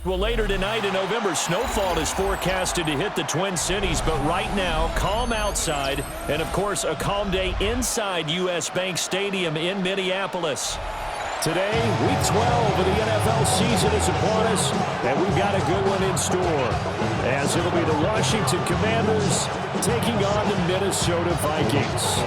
Well, later tonight in November, snowfall is forecasted to hit the Twin Cities, but right now, calm outside, and of course, a calm day inside U.S. Bank Stadium in Minneapolis. Today, Week 12 of the NFL season is upon us, and we've got a good one in store, as it'll be the Washington Commanders taking on the Minnesota Vikings.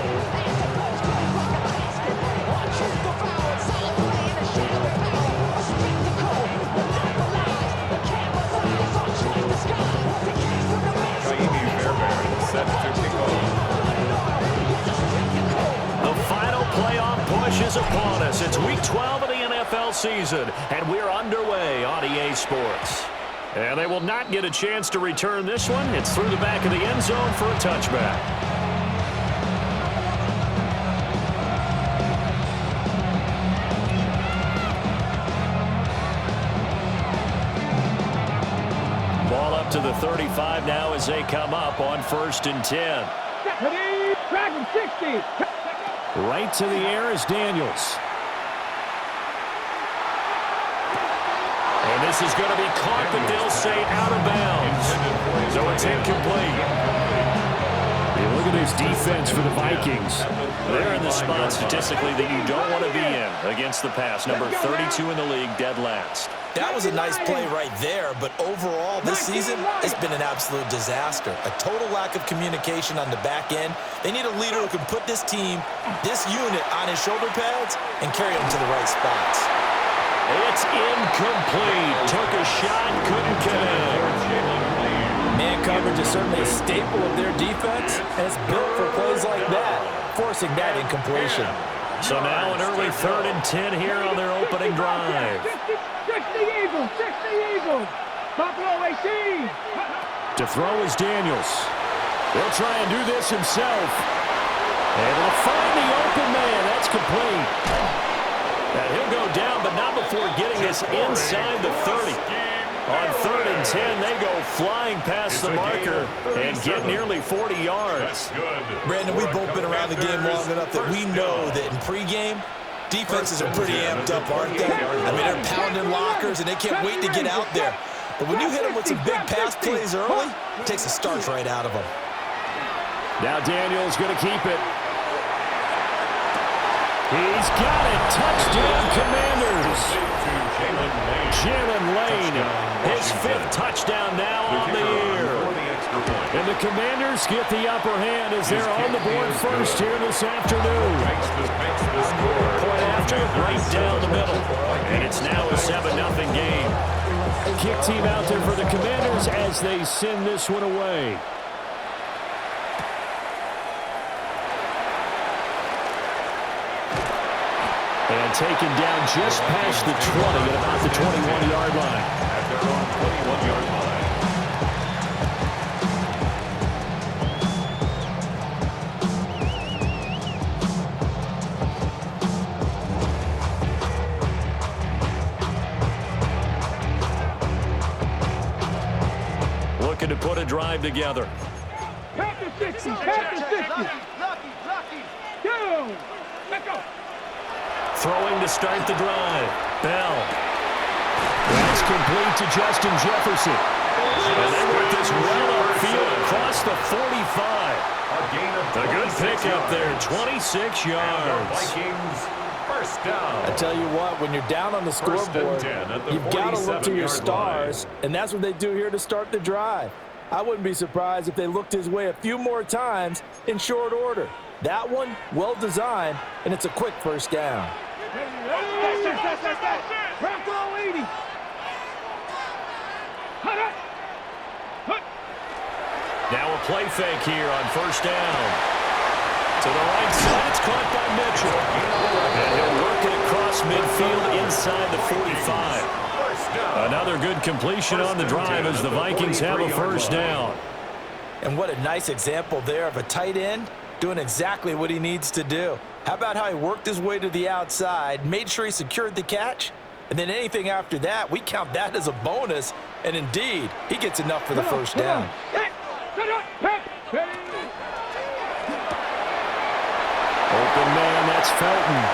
The final playoff push is upon us. It's Week 12 of the NFL season, and we're underway on EA Sports. And they will not get a chance to return this one. It's through the back of the end zone for a touchback. Ball up to the 35 now as they come up on 1st and 10. Right to the air is Daniels. And this is going to be caught, but they'll say out of bounds. So it's incomplete. You look at this defense for the Vikings. They're in the spot statistically that you don't want to be in against the pass. Number 32 in the league, dead last. That was a nice play right there, but overall this season, it's been an absolute disaster. A total lack of communication on the back end. They need a leader who can put this team, this unit, on his shoulder pads and carry them to the right spots. It's incomplete. Took a shot, couldn't connect. Man coverage is certainly a staple of their defense, and it's built for plays like that, forcing that incompletion. So now an early 3rd and 10 here on their opening drive. To throw is Daniels. He'll try and do this himself. Able to find the open man. That's complete. And he'll go down, but not before getting this inside the 30. On 3rd and 10, they go flying past the marker and get nearly 40 yards. Brandon, we've both been around the game long enough that we know that in pregame, defenses are pretty amped up, aren't they? I mean, they're pounding lockers, and they can't wait to get out there. But when you hit them with some big pass plays early, it takes the starch right out of them. Now Daniels going to keep it. He's got it. Touchdown, Commanders. Jalen Lane, his 5th touchdown now on the year. And the Commanders get the upper hand as they're on the board first here this afternoon. Point after, right down the middle. And it's now a 7-0 game. Kick team out there for the Commanders as they send this one away. And taken down just past the 20 at about the 21-yard line. At their own 21-yard line. Looking to put a drive together. Back to 60, back to 60. Go. Let's go. Throwing to start the drive. Bell. That's complete to Justin Jefferson. And they work this well upfield across the 45. A good pickup there, 26 yards. First down. I tell you what, when you're down on the scoreboard, you've got to look to your stars, and that's what they do here to start the drive. I wouldn't be surprised if they looked his way a few more times in short order. That one, well designed, and it's a quick first down. Now a play fake here on 1st down. To the right side, it's caught by Mitchell. And he'll work it across midfield inside the 45. Another good completion on the drive as the Vikings have a 1st down. And what a nice example there of a tight end doing exactly what he needs to do. How about how he worked his way to the outside, made sure he secured the catch, and then anything after that, we count that as a bonus. And indeed, he gets enough for the 1st down. Open man, that's Felton.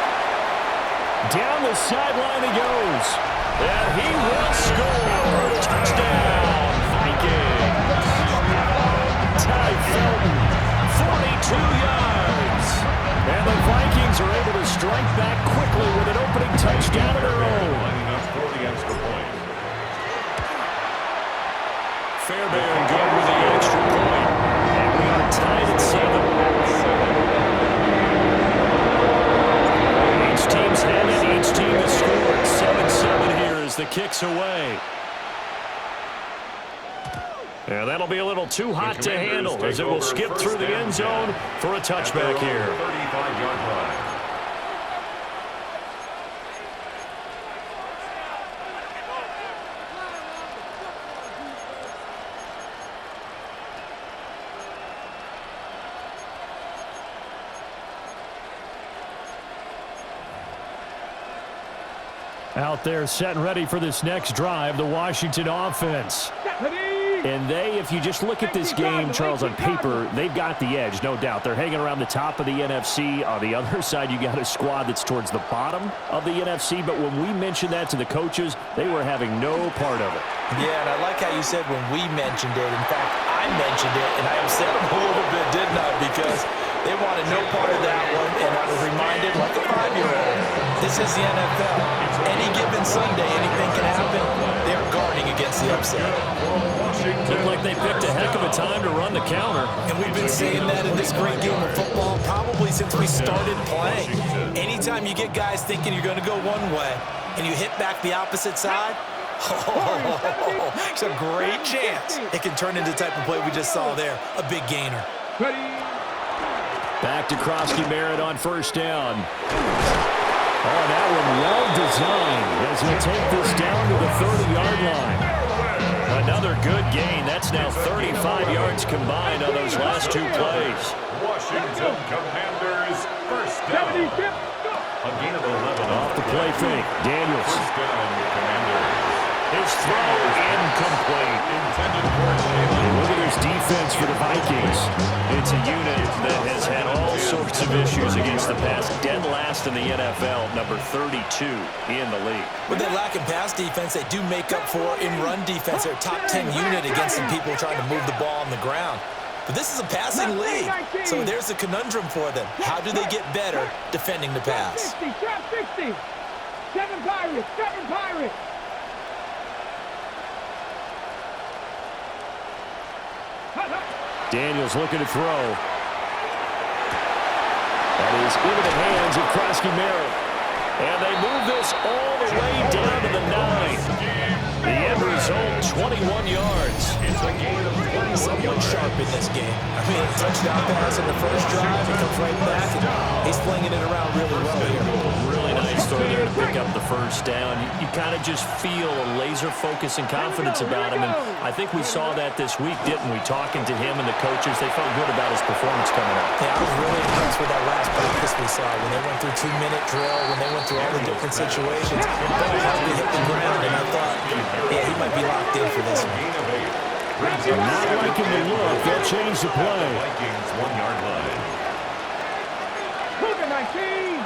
Down the sideline he goes. And he will score. Touchdown, Vikings. Ty Felton, 42 yards. And the Vikings are able to strike back quickly with an opening touchdown of their own. Lining up for the extra point. Fairbairn good with the extra point. And we are tied at 7. Each team's headed, each team has scored. 7-7 here as the kick's away. Yeah, that'll be a little too hot to handle as it will skip through the end zone for a touchback here. 35-yard line. Out there set and ready for this next drive, the Washington offense. And they, if you just look at this game, Charles, on paper, they've got the edge, no doubt. They're hanging around the top of the NFC. On the other side, you got a squad that's towards the bottom of the NFC. But when we mentioned that to the coaches, they were having no part of it. Yeah, and I like how you said when we mentioned it. In fact, I mentioned it, and I upset them a little bit, didn't I? Because they wanted no part of that one, and I was reminded, like a 5-year-old, this is the NFL. Any given Sunday, anything can happen. They're guarding against the upset. Looked like they picked a heck of a time to run the counter. And we've been saying that in this great game of football probably since we started playing. Anytime you get guys thinking you're going to go one way and you hit back the opposite side, it's a great chance it can turn into the type of play we just saw there, a big gainer. Back to Krosky-Merritt on first down. Oh, that one well designed as he'll take this down to the 30-yard line. Another good gain. That's now 35 yards combined on those last 2 plays. Washington Commanders first down. A gain of 11. Off the play fake. Daniels. First down, Commanders. His throw incomplete. Intended for Jalen. Look at this defense for the Vikings. It's a unit that has had all sorts of issues against the pass. Dead last in the NFL, number 32 in the league. When they lack in pass defense, they do make up for in run defense. They're a top 10 unit against some people trying to move the ball on the ground. But this is a passing league, so there's a conundrum for them. How do they get better defending the pass? 60, 7 Pirates, 7 Pirates. Daniels looking to throw. That is into the hands of Krosky-Merritt. And they move this all the way down to the 9. The end result, 21 yards. It's a gain of 21 Someone yards. sharp in this game. I mean, a touchdown pass in the first drive. He comes right back, and he's flinging it around really well here. Really nice throw there to pick up the first down. You kind of just feel a laser focus and confidence about him. And I think we saw that this week, didn't we? Talking to him and the coaches, they felt good about his performance coming up. Yeah, I was really impressed with that last practice we saw when they went through 2-minute drill, when they went through all the different situations. Ball hardly hit the ground, and I thought, yeah, he might be locked in for this one. Gain of 8. Not liking the look. They'll change the play. Vikings 1-yard line. Cougar 19.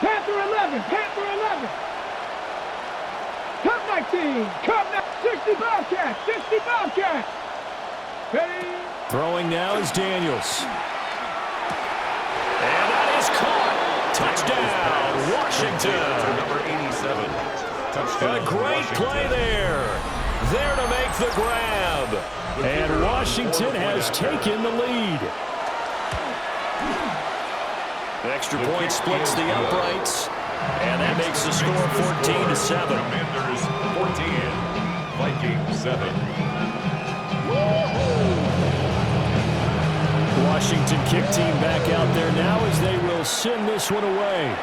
Panther 11, Panther 11. Cup 19, Cup 60 Bobcats, 60 Bobcats. Ready? Throwing now is Daniels. And that is caught. Touchdown, Washington. Number 87. Touchdown. A great play there. There to make the grab. And Washington has taken the lead. The extra point splits the uprights. And that makes the score 14-7. Commanders 14. Vikings 7. Washington kick team back out there now as they will send this one away.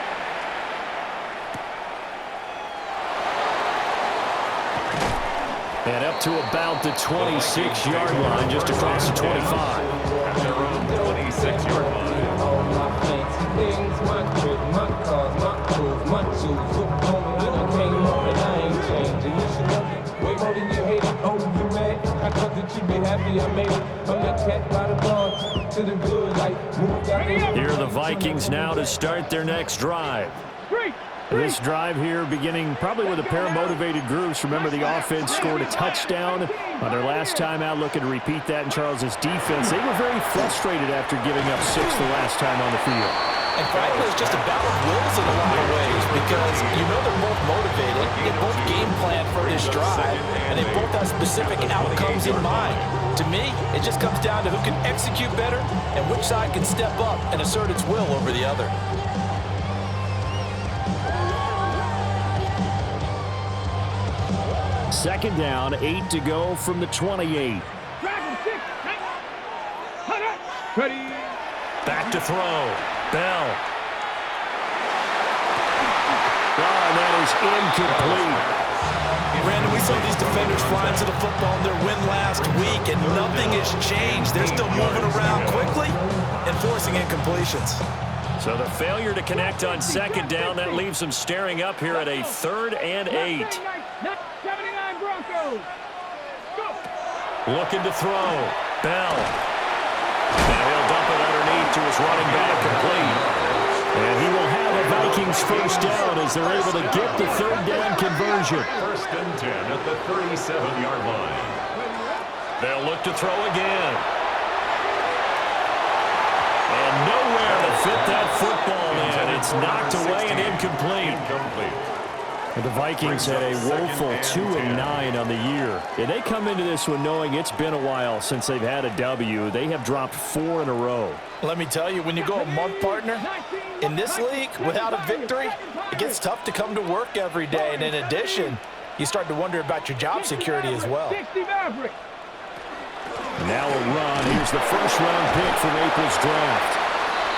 And up to about the 26-yard line, just across the 25. At their own 26-yard line. All my fancy things, my crib, my cars, my clothes, my shoes. Look on me when I came home and I ain't changing. You should love it way more than you hate it. Oh, you mad? I thought that you be happy. happy I made it. From the cat by the bar to the good life. Moved out the Here are the Vikings now to start their next drive. This drive here beginning probably with a pair of motivated groups. Remember, the offense scored a touchdown on their last time out, looking to repeat that in Charles's defense. They were very frustrated after giving up 6 the last time on the field. And frankly, it's just a battle of wills in a lot of ways because you know they're both motivated, they both game plan for this drive, and they both have specific outcomes in mind. To me, it just comes down to who can execute better and which side can step up and assert its will over the other. Second down, 8 to go from the 28. Ready. Back to throw. Bell. Oh, that is incomplete. Brandon, we saw these defenders flying to the football in their win last week, and nothing has changed. They're still moving around quickly and forcing incompletions. So the failure to connect on second down, that leaves them staring up here at a 3rd and 8. 79 Broncos. Go. Looking to throw. Bell. Now he'll dump it underneath to his running back, complete. And he will have a Vikings first down as they're able to get the 3rd down conversion. 1st and 10 at the 37-yard line. They'll look to throw again. And nowhere to fit that football in. It's knocked away and incomplete. The Vikings had a woeful 2-9 on the year. And they come into this one knowing it's been a while since they've had a W. They have dropped 4 in a row. Let me tell you, when you go a month, partner, in this league, without a victory, it gets tough to come to work every day. And in addition, you start to wonder about your job security as well. Now a run. Here's the first-round pick from April's draft.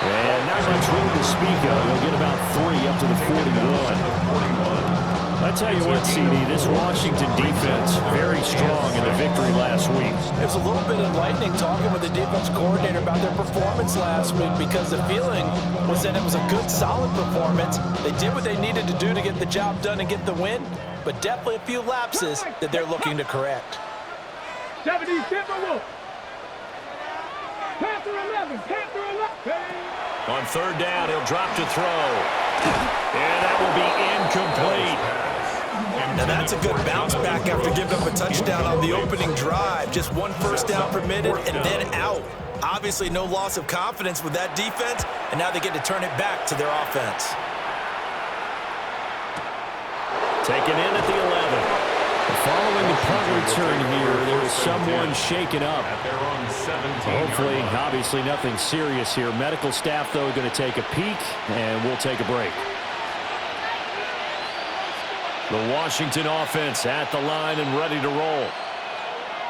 And not much room to speak of. He'll get about 3 up to the 41. I tell you what, CD, this Washington defense, very strong in the victory last week. It was a little bit enlightening talking with the defense coordinator about their performance last week because the feeling was that it was a good, solid performance. They did what they needed to do to get the job done and get the win, but definitely a few lapses that they're looking to correct. 70 Timberwolves. Panther 11. Panther 11. On 3rd down, he'll drop to throw. And that will be incomplete. Now that's a good bounce back after giving up a touchdown on the opening drive. Just 1 first down permitted and then out. Obviously no loss of confidence with that defense, and now they get to turn it back to their offense. Taken in at the 11. Following the punt return here, there is someone shaken up. Hopefully, obviously nothing serious here. Medical staff, though, going to take a peek, and we'll take a break. The Washington offense at the line and ready to roll.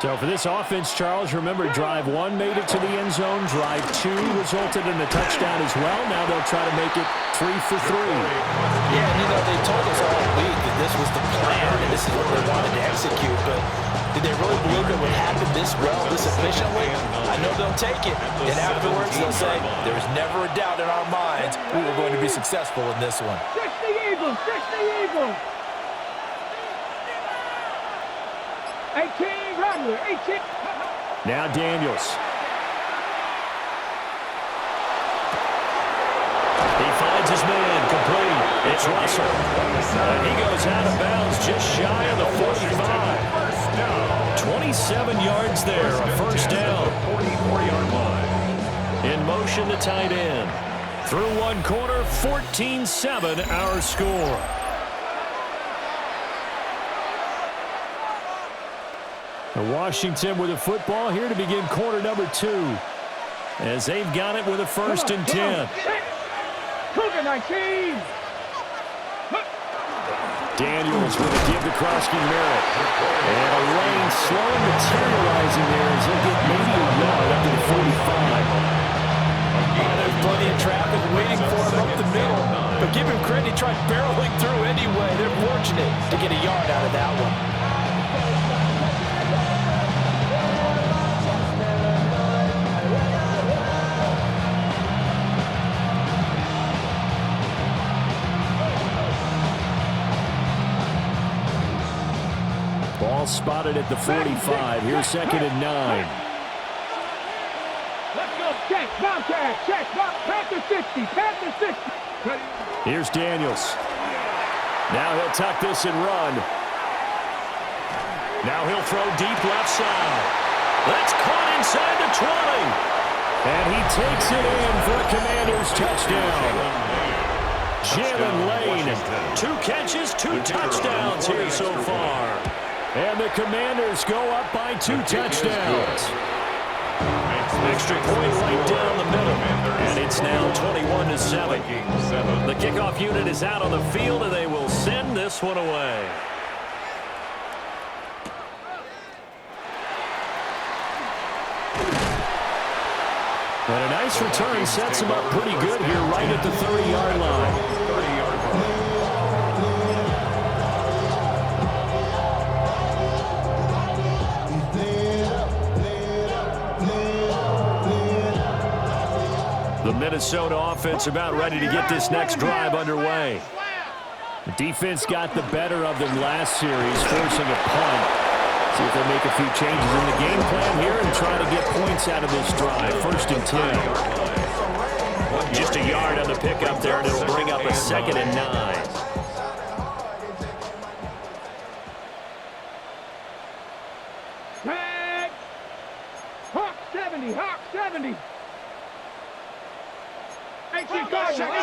So for this offense, Charles, remember drive 1 made it to the end zone. Drive 2 resulted in a touchdown as well. Now they'll try to make it 3 for 3. Yeah, and they told us all week that this was the plan and this is what they wanted to execute. But did they really believe it would happen this well, this efficiently? I know they'll take it. And afterwards they'll say, there's never a doubt in our minds we were going to be successful in this one. 60 Eagles. 60 Eagles. 18 Rattler. 18. Now Daniels. He finds his man, complete. It's Russell. And he goes out of bounds just shy of the 45. 27 yards there, a first down. 44-yard line. In motion, the tight end. Through one corner, 14-7 our score. Washington with a football here to begin quarter number 2. As they've got it with a 1st and 10. Cougar 19. Daniels with a give to Krosky Merritt. And a lane slowly materializing there as he'll get maybe a yard up to the 45. There's plenty of traffic waiting for him up the middle. But give him credit, he tried barreling through anyway. They're fortunate to get a yard out of that one. Ball spotted at the 45. Here's 2nd and 9. Let's go. Check. Bobcat. Check. Panther 60. Panther 60. Ready. Here's Daniels. Now he'll tuck this and run. Now he'll throw deep left side. That's caught inside the 20. And he takes it in for a Commanders touchdown. Jalen Lane, 2 catches, 2 touchdowns here so far. And the Commanders go up by 2 touchdowns. Extra point right down the middle. And it's now 21-7. The kickoff unit is out on the field, and they will send this one away. And a nice return sets him up pretty good here right at the 30-yard line. The Minnesota offense about ready to get this next drive underway. The defense got the better of them last series, forcing a punt. See if they make a few changes in the game plan here and try to get points out of this drive. 1st and 10. Just a yard on the pickup there, and it'll bring up a 2nd and 9. Tag. Hawk 70. Hawk 70. 60 Bobcat.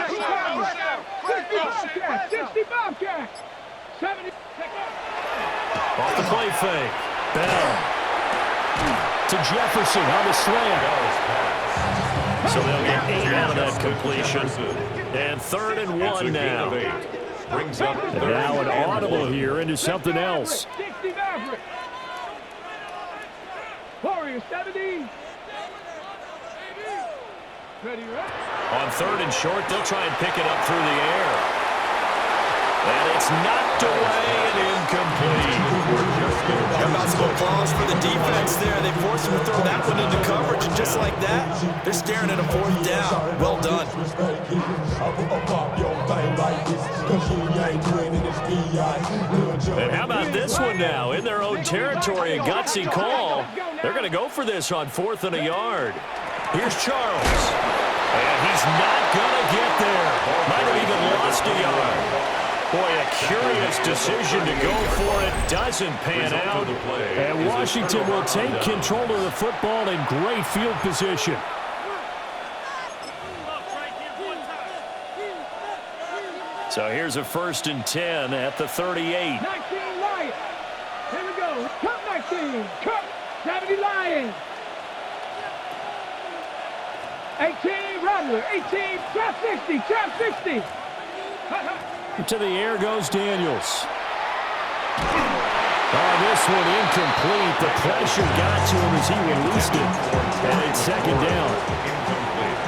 60 Bobcat. 70. Off the play fake. Bell. To Jefferson on the slant. So they'll get 8 out of that completion. And 3rd and 1 now. And now an audible here into something else. 60 Maverick. Warrior 70. Ready, right? On 3rd and short, they'll try and pick it up through the air. And it's knocked away and incomplete. How about some applause for the defense there? They forced him to throw that one into coverage, and just like that, they're staring at a 4th down. Well done. And how about this one now? In their own territory, a gutsy call. They're going to go for this on 4th and a yard. Here's Charles. And he's not going to get there. Might have even lost a yard. Boy, a curious decision to go for it. Doesn't pan out. And Washington will take control of the football in great field position. So here's a 1st and 10 at the 38. 19 Lions. Here we go. Cup 19. Cup 70 Lions. 18 Rattler. 18. Trap 60. Trap 60. To the air goes Daniels. Oh, this one incomplete. The pressure got to him as he released it. And it's 2nd down. Incomplete.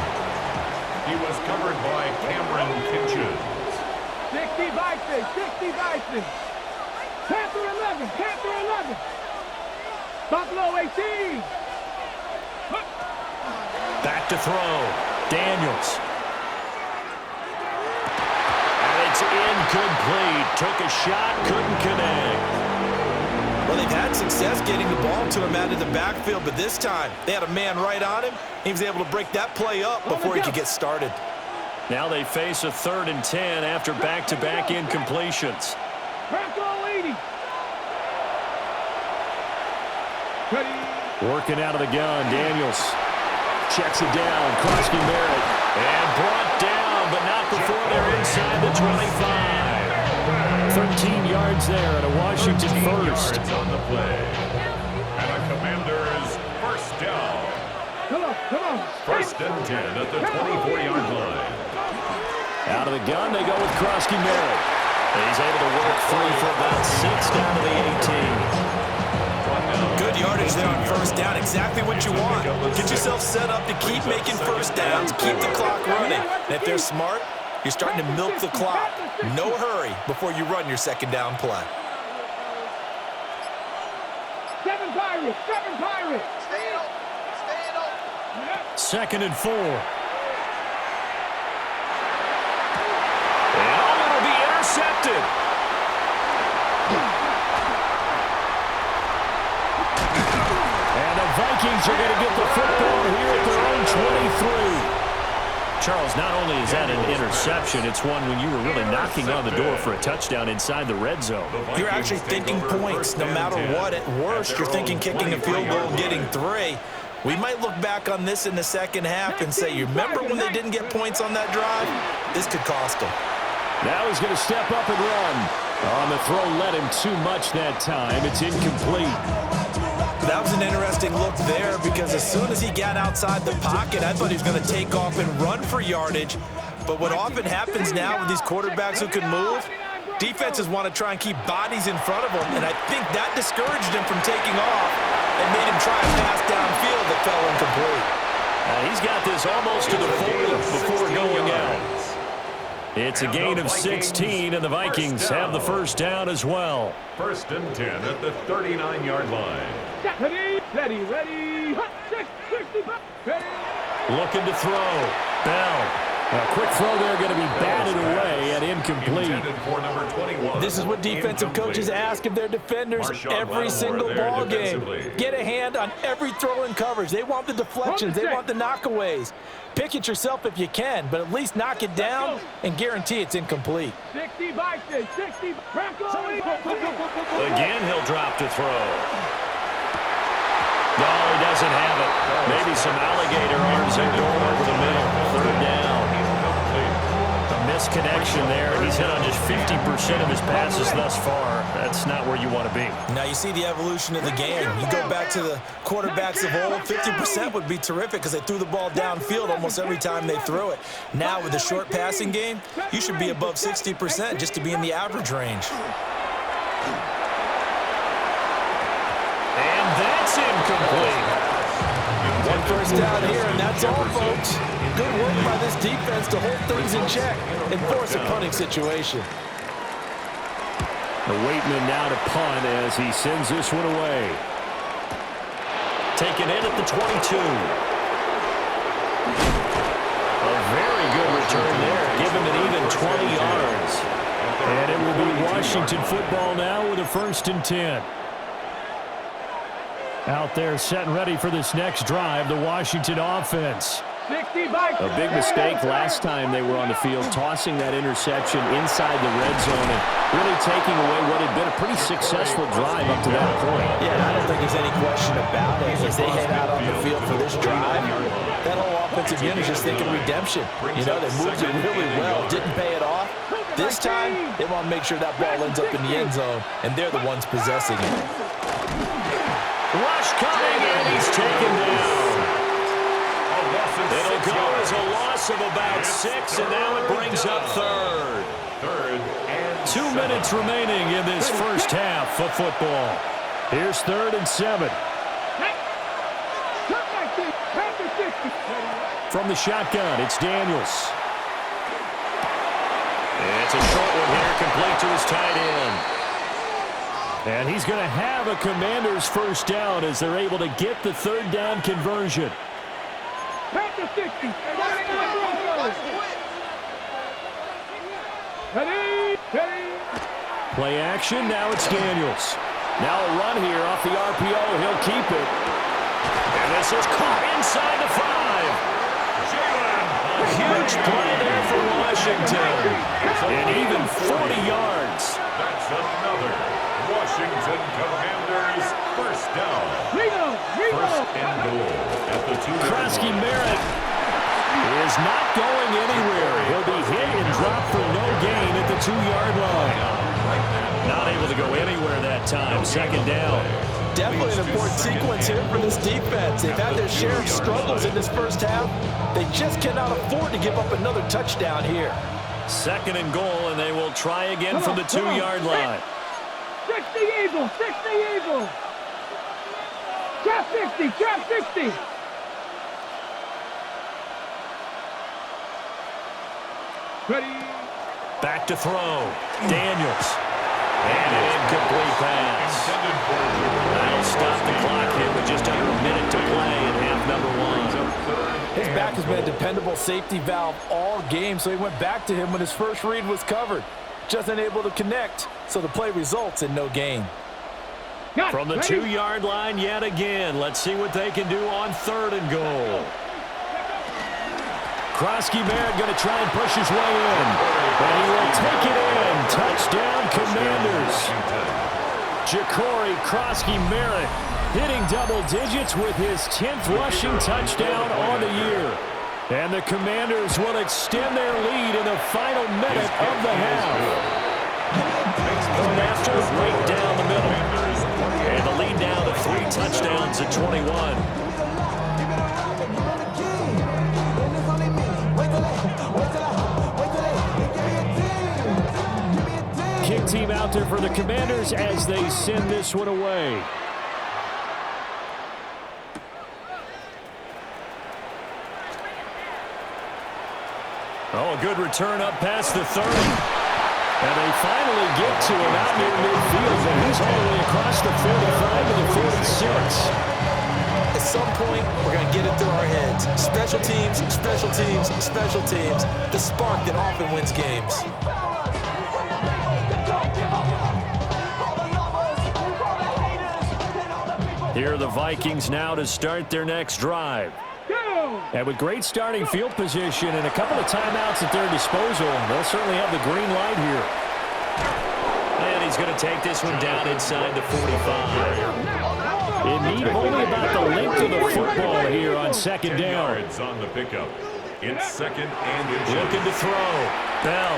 He was covered by Cameron Kinches. 60 Bison. 60 Bison. Panther 11. Panther 11. Buffalo 18. Back to throw. Daniels. It's incomplete. Took a shot, couldn't connect. Well, they've had success getting the ball to him out of the backfield, but this time they had a man right on him. He was able to break that play up before he could get started. Now they face a 3rd and 10 after back-to-back incompletions. Bronco 80. Ready. Working out of the gun, Daniels checks it down. Krosky Merritt. And brought down, but not before they're inside the 25. 13 yards there and a Washington 1st. On the play. And a Commanders 1st down. Come on. 1st and 10 at the 24-yard line. Out of the gun, they go with Krosky Merritt. He's able to work free for about 6 down to the 18. Good yardage there on 1st down. Exactly what you want. Get yourself set up to keep making 1st downs, keep the clock running. And if they're smart, you're starting to milk the clock. No hurry before you run your 2nd down play. 7 Pirates. 7 Pirates. 2nd and 4. And it'll be intercepted. Vikings are going to get the football here at their own 23. Charles, not only is that an interception, it's one when you were really knocking on the door for a touchdown inside the red zone. You're actually thinking points no matter what. At worst, you're thinking kicking a field goal and getting 3. We might look back on this in the second half and say, you remember when they didn't get points on that drive? This could cost them. Now he's going to step up and run. On the throw, led him too much that time. It's incomplete. That was an interesting look there because as soon as he got outside the pocket, I thought he was going to take off and run for yardage. But what often happens now with these quarterbacks who can move, defenses want to try and keep bodies in front of them, and I think that discouraged him from taking off and made him try a pass downfield that fell incomplete. He's got this almost to the 40 before going out. It's a gain of 16, and the Vikings have the first down as well. 1st and 10 at the 39-yard line. Ready. 60, ready. Looking to throw. Bell. A quick throw there going to be batted away and incomplete. For number 21. This is what defensive coaches ask of their defenders every single ball game. Get a hand on every throw in coverage. They want the deflections. They want the knockaways. Pick it yourself if you can, but at least knock it down and guarantee it's incomplete. 60 Vikings, 60 Again, he'll drop to throw. No, he doesn't have it. Maybe some alligator arms and going over the middle. 3rd down. A misconnection there. He's hit on just 50% of his passes thus far. That's not where you want to be. Now you see the evolution of the game. You go back to the quarterbacks of old, 50% would be terrific because they threw the ball downfield almost every time they threw it. Now with the short passing game, you should be above 60% just to be in the average range. And that's incomplete. One first down here, and that's all, folks. Good work by this defense to hold things in check and force a punting situation. The Waitman now to punt as he sends this one away. Taken in at the 22. A very good return there. Give him an even 20 yards. And it will be Washington football now with a 1st and 10. Out there set and ready for this next drive, the Washington offense. A big mistake last time they were on the field, tossing that interception inside the red zone and really taking away what had been a pretty successful drive up to that point. Yeah, I don't think there's any question about it. As they head out on the field for this drive, that whole offensive unit is just thinking redemption. You know, they moved it really well, didn't pay it off. This time, they want to make sure that ball ends up in the end zone, and they're the ones possessing it. Rush coming, and he's taken down. It'll go as a loss of about 6, and now it brings up 3rd. 2 minutes remaining in this first half of football. Here's 3rd and 7. From the shotgun, it's Daniels. It's a short one here, complete to his tight end. And he's going to have a Commander's first down as they're able to get the 3rd down conversion. Play action, now it's Daniels. Now a run here off the RPO, he'll keep it. And this is caught inside the 5. A huge play there for Washington. And even 40 yards. That's another Washington Commanders first down. 1st and goal at the 2. Krosky Merritt is not going anywhere. He'll be hit and dropped for no gain at the 2-yard line. Not able to go anywhere that time. 2nd down. Definitely an important sequence here for this defense. They've had their share of struggles in this first half. They just cannot afford to give up another touchdown here. 2nd and goal, and they will try again from the 2-yard line. 60 Eagles, 60 Eagles. Trap 60, trap 60. Ready. Back to throw. Daniels. And an incomplete pass. That'll stop the clock here with just under a minute to play in half number 1. His back has been a dependable safety valve all game, so he went back to him when his first read was covered. Just unable to connect, so the play results in no gain. From the 2-yard line yet again. Let's see what they can do on 3rd and goal. Krosky Merritt going to try and push his way in. And he will take it in. Touchdown, Commanders. Ja'Cory Krosky Merritt hitting double digits with his 10th rushing touchdown on the year. And the Commanders will extend their lead in the final minute of the half. Point after, right down the middle. And the lead now to 3 touchdowns at 21. Kick team out there for the Commanders as they send this one away. Oh, a good return up past the 30. And they finally get to him out near midfield, and he's all the way across the 45 to the 46. At some point, we're going to get it through our heads. Special teams, special teams, special teams. The spark that often wins games. Here are the Vikings now to start their next drive. And with great starting field position and a couple of timeouts at their disposal, they'll certainly have the green light here. And he's going to take this one down inside the 45. In need only about the length of the football here on 2nd down. On the pickup. It's 2nd and inches. Looking to throw. Bell.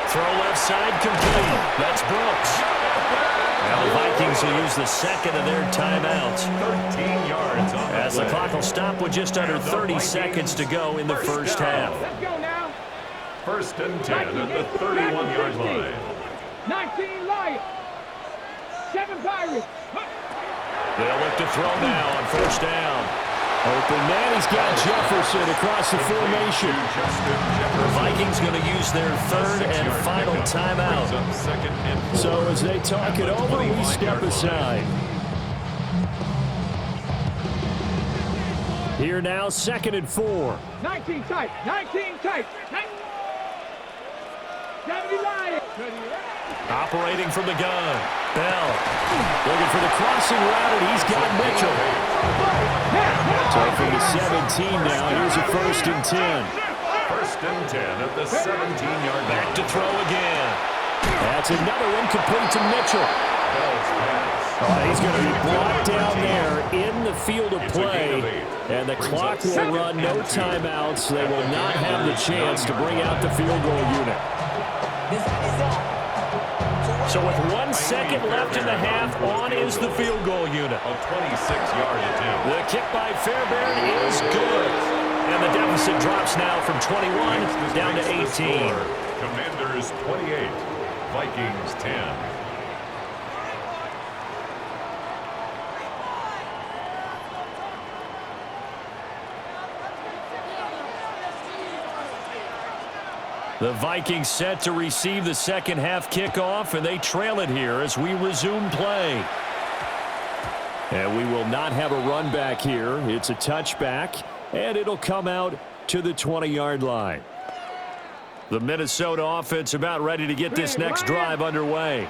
Throw left side complete. That's Brooks. Now the Vikings will use the 2nd of their timeouts. 13 yards on the as the clock will stop with just under 30 seconds to go in the first half. 1st and 10 at the 31-yard line. 19 Lions. 7 Pirates. They'll look to throw now on 1st down. Open man, he's got Jefferson across the formation. The Vikings going to use their 3rd and final timeout. So as they talk it over, we step aside. Here now, 2nd and 4. 19 tight. 19 tight. 70 Lions. Operating from the gun. Bell. Looking for the crossing route, and he's got Mitchell. Taking to 17 now. Here's a 1st and 10. 1st and 10 at the 17-yard line. Back to throw again. That's another incomplete to Mitchell. He's going to be brought down there in the field of play. And the clock will run no timeouts. They will not have the chance to bring out the field goal unit. So with 1 second left in the half, on is the field goal unit. A 26-yard attempt. The kick by Fairbairn is good. And the deficit drops now from 21 down to 18. Commanders 28, Vikings 10. The Vikings set to receive the second half kickoff, and they trail it here as we resume play. And we will not have a run back here. It's a touchback, and it'll come out to the 20-yard line. The Minnesota offense about ready to get this next drive underway.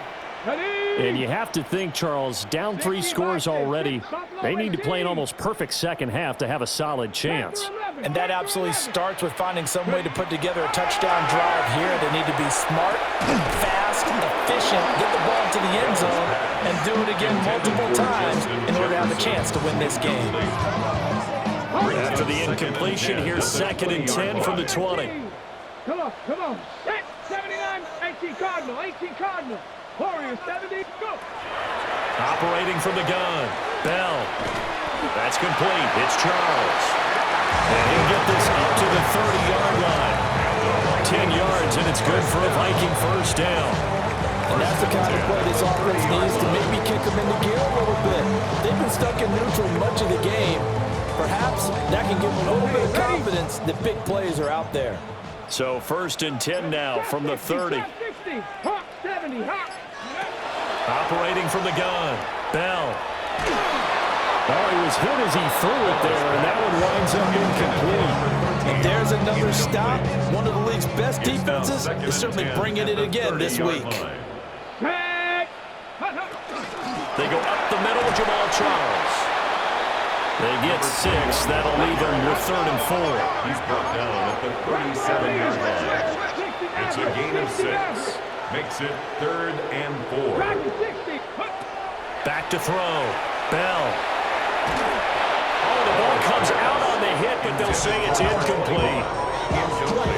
And you have to think, Charles, down 3 scores already. They need to play an almost perfect second half to have a solid chance. And that absolutely starts with finding some way to put together a touchdown drive here. They need to be smart, fast, efficient, get the ball to the end zone, and do it again multiple times in order to have a chance to win this game. After the incompletion, here's 2nd and 10 from the 20. Come on, come on. 79, 18 Cardinal, 18 Cardinal. Warriors, 70, go. Operating from the gun. Bell. That's complete. It's Charles. And he'll get this up to the 30-yard line. 10 yards, and it's good for a Viking first down. And that's the kind of play this offense needs to maybe kick them into gear a little bit. They've been stuck in neutral much of the game. Perhaps that can give them a little bit of confidence that big plays are out there. So 1st and 10 now from the 30. 60, Hawk, 70, Hawk. Operating from the gun. Bell. Oh, he was hit as he threw it there, and that one winds up incomplete. And there's another stop. One of the league's best defenses is certainly bringing it again this week. They go up the middle with Jamal Charles. They get 6. That'll leave them with 3rd and 4. He's brought down at the 37-yard line. It's a gain of 6. Makes it 3rd and 4. Back to throw. Bell. Oh, the ball comes out on the hit, but they'll say it's incomplete.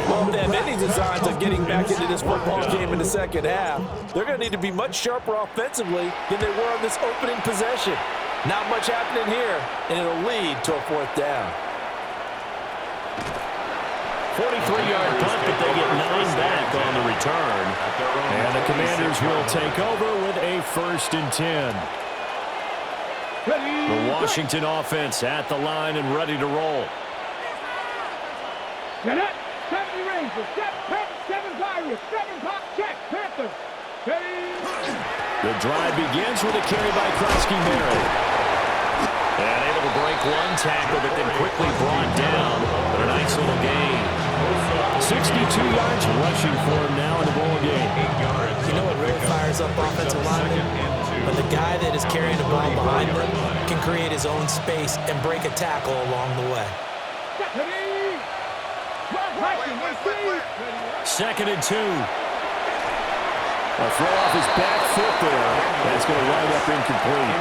Well, if they have any designs of getting back into this football game in the second half, they're going to need to be much sharper offensively than they were on this opening possession. Not much happening here, and it'll lead to a 4th down. 43-yard punt, but they get 9 back on the return. And the Commanders will take over with a 1st and 10. The Washington offense at the line and ready to roll. 70 Rangers, 7 Pirates, 7 Pop, check, Panthers. The drive begins with a carry by Krosky-Mary. And able to break 1 tackle, but then quickly brought down. But a nice little gain. 62 yards rushing for him now in the ball game. You know what really fires up offensive linemen? When the guy that is carrying the ball behind them can create his own space and break a tackle along the way. 2nd and 2. A throw off his back foot there. That's going to wind up incomplete.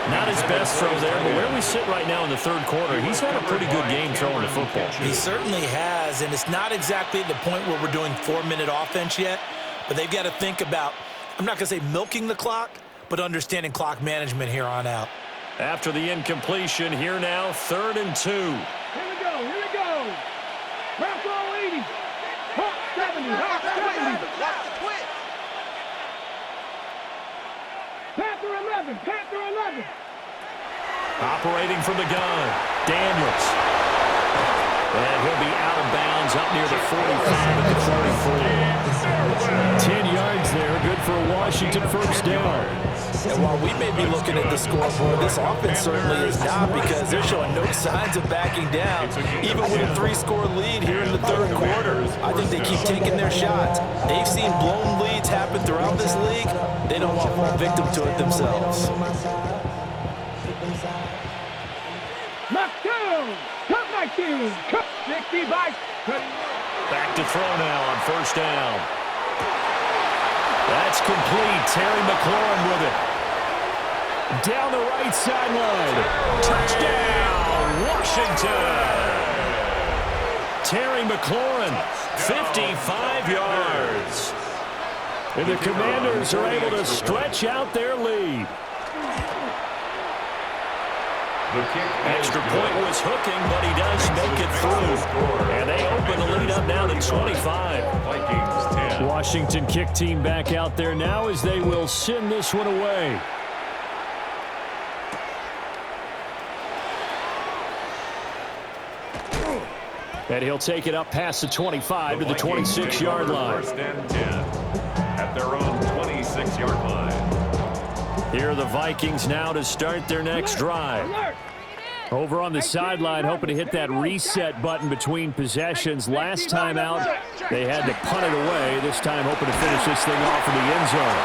Not his best throw there, but where we sit right now in the 3rd quarter, he's had a pretty good game throwing the football. He certainly has, and it's not exactly the point where we're doing 4-minute offense yet, but they've got to think about, I'm not going to say milking the clock, but understanding clock management here on out. After the incompletion, here now, 3rd and 2. Here we go. Back row 80. Hawk 70, Hawk 70. Panther 11. Operating from the gun, Daniels. And he'll be out of bounds up near the 45 at the 44. 10 yards there, good for a Washington 1st down. And while we may be looking at the scoreboard, this offense certainly is not, because they're showing no signs of backing down, even with a 3-score lead here in the 3rd quarter. I think they keep taking their shots. They've seen blown leads happen throughout this league. They don't want to fall victim to it themselves. Back to throw now on 1st down. That's complete. Terry McLaurin with it. Down the right sideline. Touchdown, Washington. Terry McLaurin, 55 yards. And the Commanders are able to stretch out their lead. Extra point was hooking, but he does make it through. And they open the lead up now to 25. Vikings 10. Washington kick team back out there now as they will send this one away. And he'll take it up past the 25 to the 26-yard line. 1st and 10 at their own 26-yard line. Here are the Vikings now to start their next drive. Over on the sideline, hoping to hit that reset button between possessions. Last time out, they had to punt it away. This time, hoping to finish this thing off in the end zone.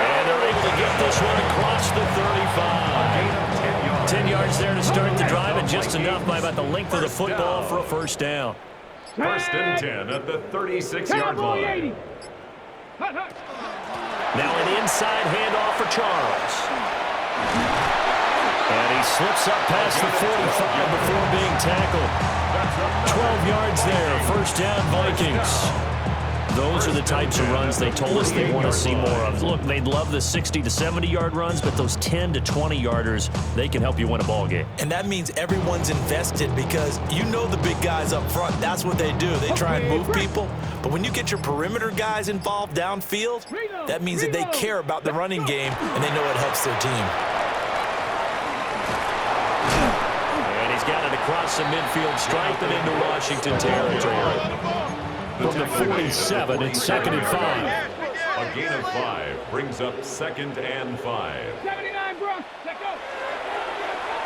And they're able to get this one across the 35. 10 yards there to start the drive, and just enough by about the length of the football for a 1st down. 1st and 10 at the 36-yard line. Now an inside handoff for Charles. And he slips up past the 45 before being tackled. 12 yards there, 1st down Vikings. Those are the types of runs they told us they want to see more of. Look, they'd love the 60 to 70-yard runs, but those 10 to 20-yarders, they can help you win a ball game. And that means everyone's invested, because you know the big guys up front, that's what they do. They try and move people. But when you get your perimeter guys involved downfield, that means that they care about the running game and they know it helps their team. And he's got it across the midfield stripe and into Washington territory. From the 47, it's 2nd and 5. A gain of 5 brings up 2nd and 5. 79 Bronx, let's go.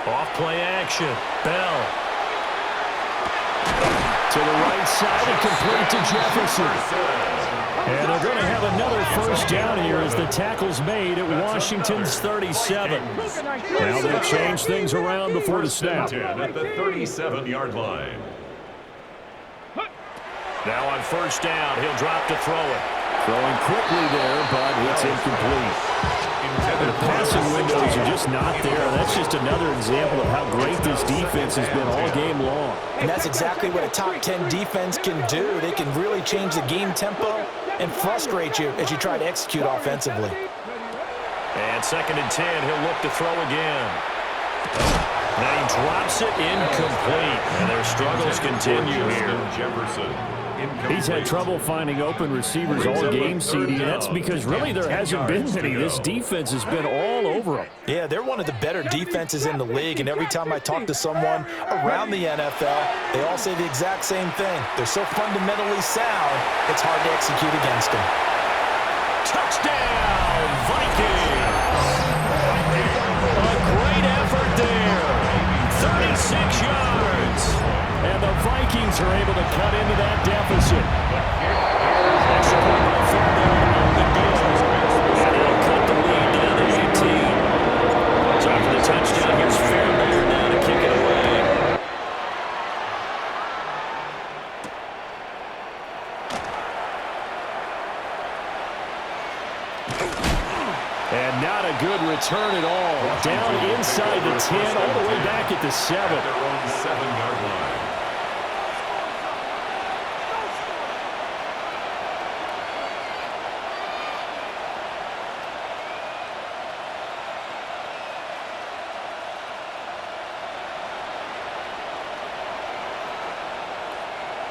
Off play action. Bell. To the right side and complete to Jefferson. And they're going to have another first down here as the tackle's made at Washington's 37. Now they'll change things around before the snap. At the 37-yard line. Now on first down, he'll drop to throw it. Throwing quickly there, but it's incomplete. The passing windows are just not there. That's just another example of how great this defense has been all game long. And that's exactly what a top 10 defense can do. They can really change the game tempo and frustrate you as you try to execute offensively. And 2nd and 10, he'll look to throw again. Now he drops it incomplete. And their struggles continue here. Jefferson. He's had trouble finding open receivers all game, CD, and that's because really there hasn't been many. This defense has been all over them. Yeah, they're one of the better defenses in the league, and every time I talk to someone around the NFL, they all say the exact same thing. They're so fundamentally sound, it's hard to execute against them. Touchdown, Vikings! A great effort there. 36 yards. And the Vikings are able to cut into that deficit. Extra point by Fairbairn on the goal. And they'll cut the lead down to 18. Time for the touchdown. Here's Fairbairn now to kick it away. And not a good return at all. Down inside the 10, all the way back at the 7. Their own 7-yard line.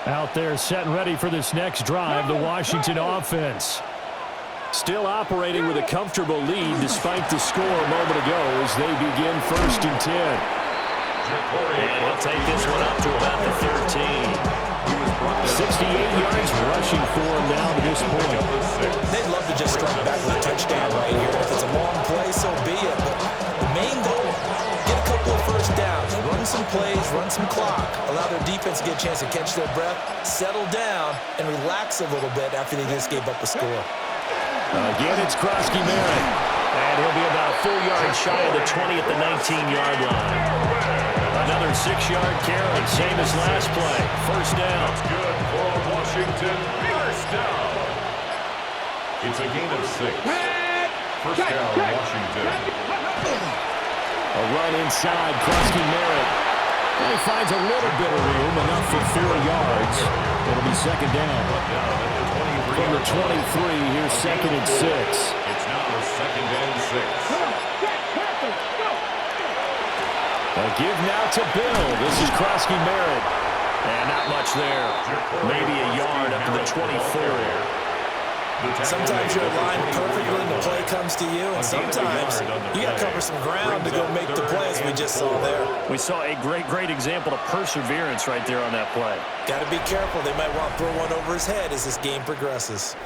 Out there set and ready for this next drive, the Washington offense. Still operating with a comfortable lead despite the score a moment ago as they begin 1st and 10. And he'll take this one up to about the 13. 68 yards rushing for him now to this point. They'd love to just strike back with a touchdown right here. If it's a long play, so be it. But the main goal, get a couple of first downs, run some plays, run some clock, allow their defense to get a chance to catch their breath, settle down, and relax a little bit after they just gave up a score. Again, it's Krosky Merritt. And he'll be about a full yard shy of the 20 at the 19-yard line. Another 6-yard carry, same as last play. First down. That's good for Washington. First down. It's a gain of 6. First down, Washington. A run inside, Krosky Merritt. Well, he finds a little bit of room, enough for 4 yards. It'll be 2nd down. From the 23, here's 2nd and 6. It's now 2nd and 6. A give now to Bill. This is Krosky Merritt. And not much there. Maybe a yard up to the 24. Sometimes you're aligned perfectly and the play comes to you, and sometimes you got to cover some ground to go make the play, as we just saw there. We saw a great example of perseverance right there on that play. Got to be careful. They might want to throw one over his head as this game progresses.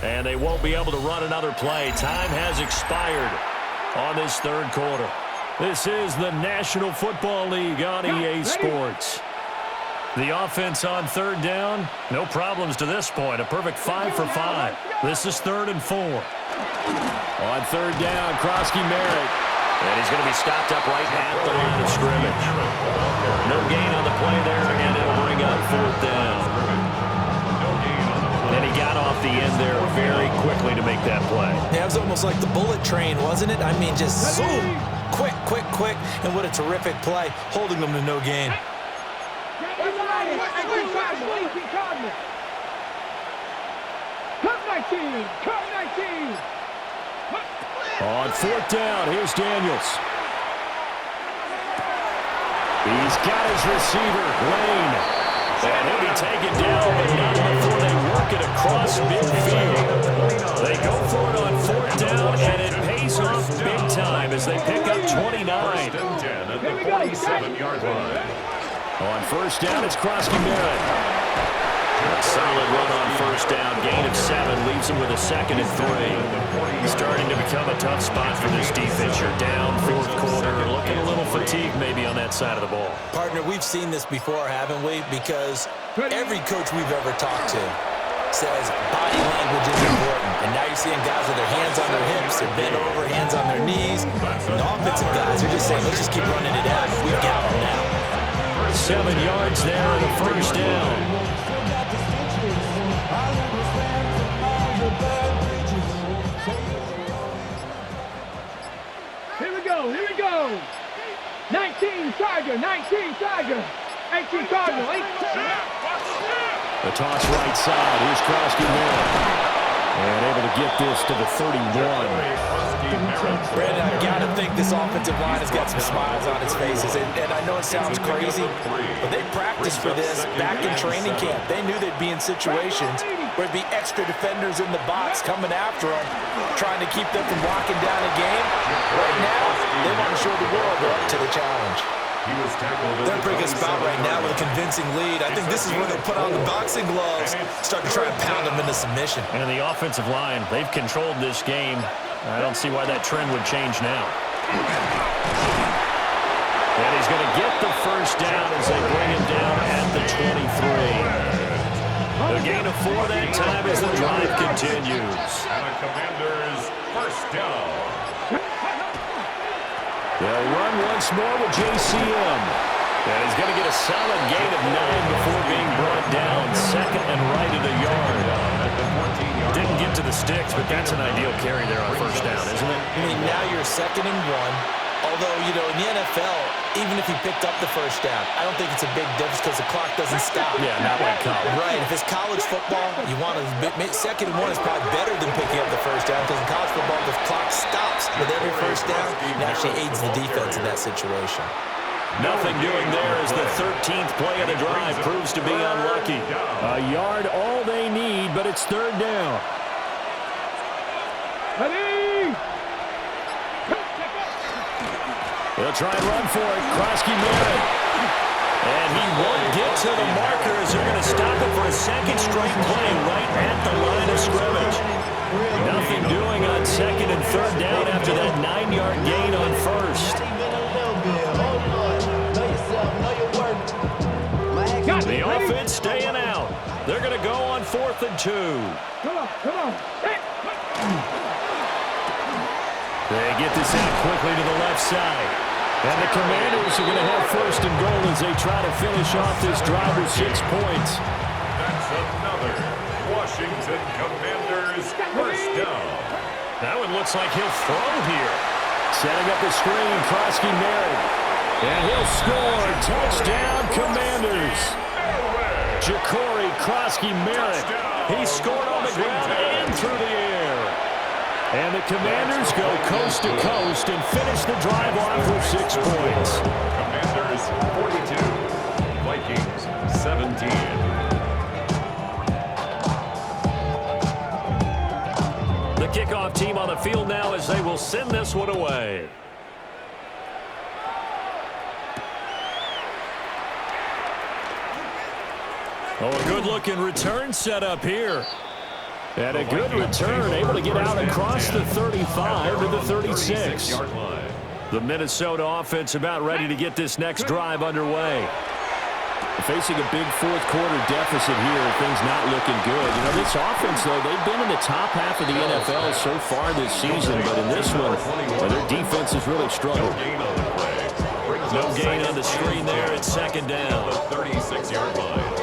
And they won't be able to run another play. Time has expired on this 3rd quarter. This is the National Football League on EA Sports. The offense on 3rd down, no problems to this point. A perfect 5 for 5. This is 3rd and 4. On 3rd down, Krosky Merritt. And he's going to be stopped up right at the line of scrimmage. No gain on the play there, and it'll bring up 4th down. And he got off the end there very quickly to make that play. Yeah, it was almost like the bullet train, wasn't it? I mean, just zoom. Quick. And what a terrific play, holding them to no gain. On 4th down, here's Daniels. He's got his receiver, Lane. And he'll be taken down, but not before they work it across midfield. They go for it on 4th down, and it pays off big time as they pick up 29. 1st and 10 at the 47-yard line. On 1st down, it's Krosky Merritt. A solid run on 1st down. Gain of 7 leaves them with a 2nd and 3. Starting to become a tough spot for this defense. You're down 4th quarter. Looking a little fatigued maybe on that side of the ball. Partner, we've seen this before, haven't we? Because every coach we've ever talked to, says body language is important. And now you're seeing guys with their hands on their hips, they're bent over, hands on their knees. And the offensive guys are just saying, let's just keep running it out. We've got them now. 7 yards there and a first down. Here we go. 19 Tiger, 19 Tiger. 18 Cardinal, 18. The toss right side. Here's Krosky-Miller. And able to get this to the 31. Brandon, I've got to think this offensive line has got some smiles on its faces. And I know it sounds crazy, but they practiced for this back in training camp. They knew they'd be in situations where it'd be extra defenders in the box coming after them, trying to keep them from locking down a game. Right now, they want to show the world they're up to the challenge. They're in a pretty good spot right now with a convincing lead. I think this is where they'll put on the boxing gloves, start to try and pound them into submission. And the offensive line, they've controlled this game. I don't see why that trend would change now. And he's going to get the first down as they bring him down at the 23. The gain of 4 that time as the drive continues. And a Commander's first down. They'll run once more with JCM. And he's going to get a solid gain of 9 before being brought down. Second and right at a yard. Didn't get to the sticks, but that's an ideal carry there on first down, isn't it? I mean, now you're 2nd and 1. Although, you know, in the NFL, even if he picked up the first down, I don't think it's a big difference because the clock doesn't stop. Yeah, not like college. Right. If it's college football, you want to 2nd and 1 is probably better than picking up the first down because in college football, the clock stops with every first down. It actually aids the defense in that situation. Nothing doing there as the 13th play of the drive proves to be unlucky. A yard all they need, but it's 3rd down. Ready? They'll try and run for it. Krosky-Miller. And he won't get to the marker as they're going to stop it for a second straight play right at the line of scrimmage. Nothing doing on 2nd and 3rd down after that 9-yard gain on first. The offense staying out. They're going to go on 4th and 2. Come on. They get this out quickly to the left side. And the Commanders are going to have 1st and goal as they try to finish off this drive with 6 points. That's another Washington Commanders first down. That one looks like he'll throw here. Setting up the screen, Krosky-Miller. And he'll score. Touchdown, Commanders. Ja'Cory Krosky-Miller. He scored on the ground and through the air. And the Commanders go coast to coast and finish the drive off with 6 points. Commanders 42, Vikings 17. The kickoff team on the field now as they will send this one away. Oh, a good-looking return set up here. And a good return, able to get out across the 35 to the 36. The Minnesota offense about ready to get this next drive underway. Facing a big fourth-quarter deficit here, things not looking good. You know, this offense, though, they've been in the top half of the NFL so far this season, but in this one, their defense has really struggled. No gain on the screen there at 2nd down. 36-yard line.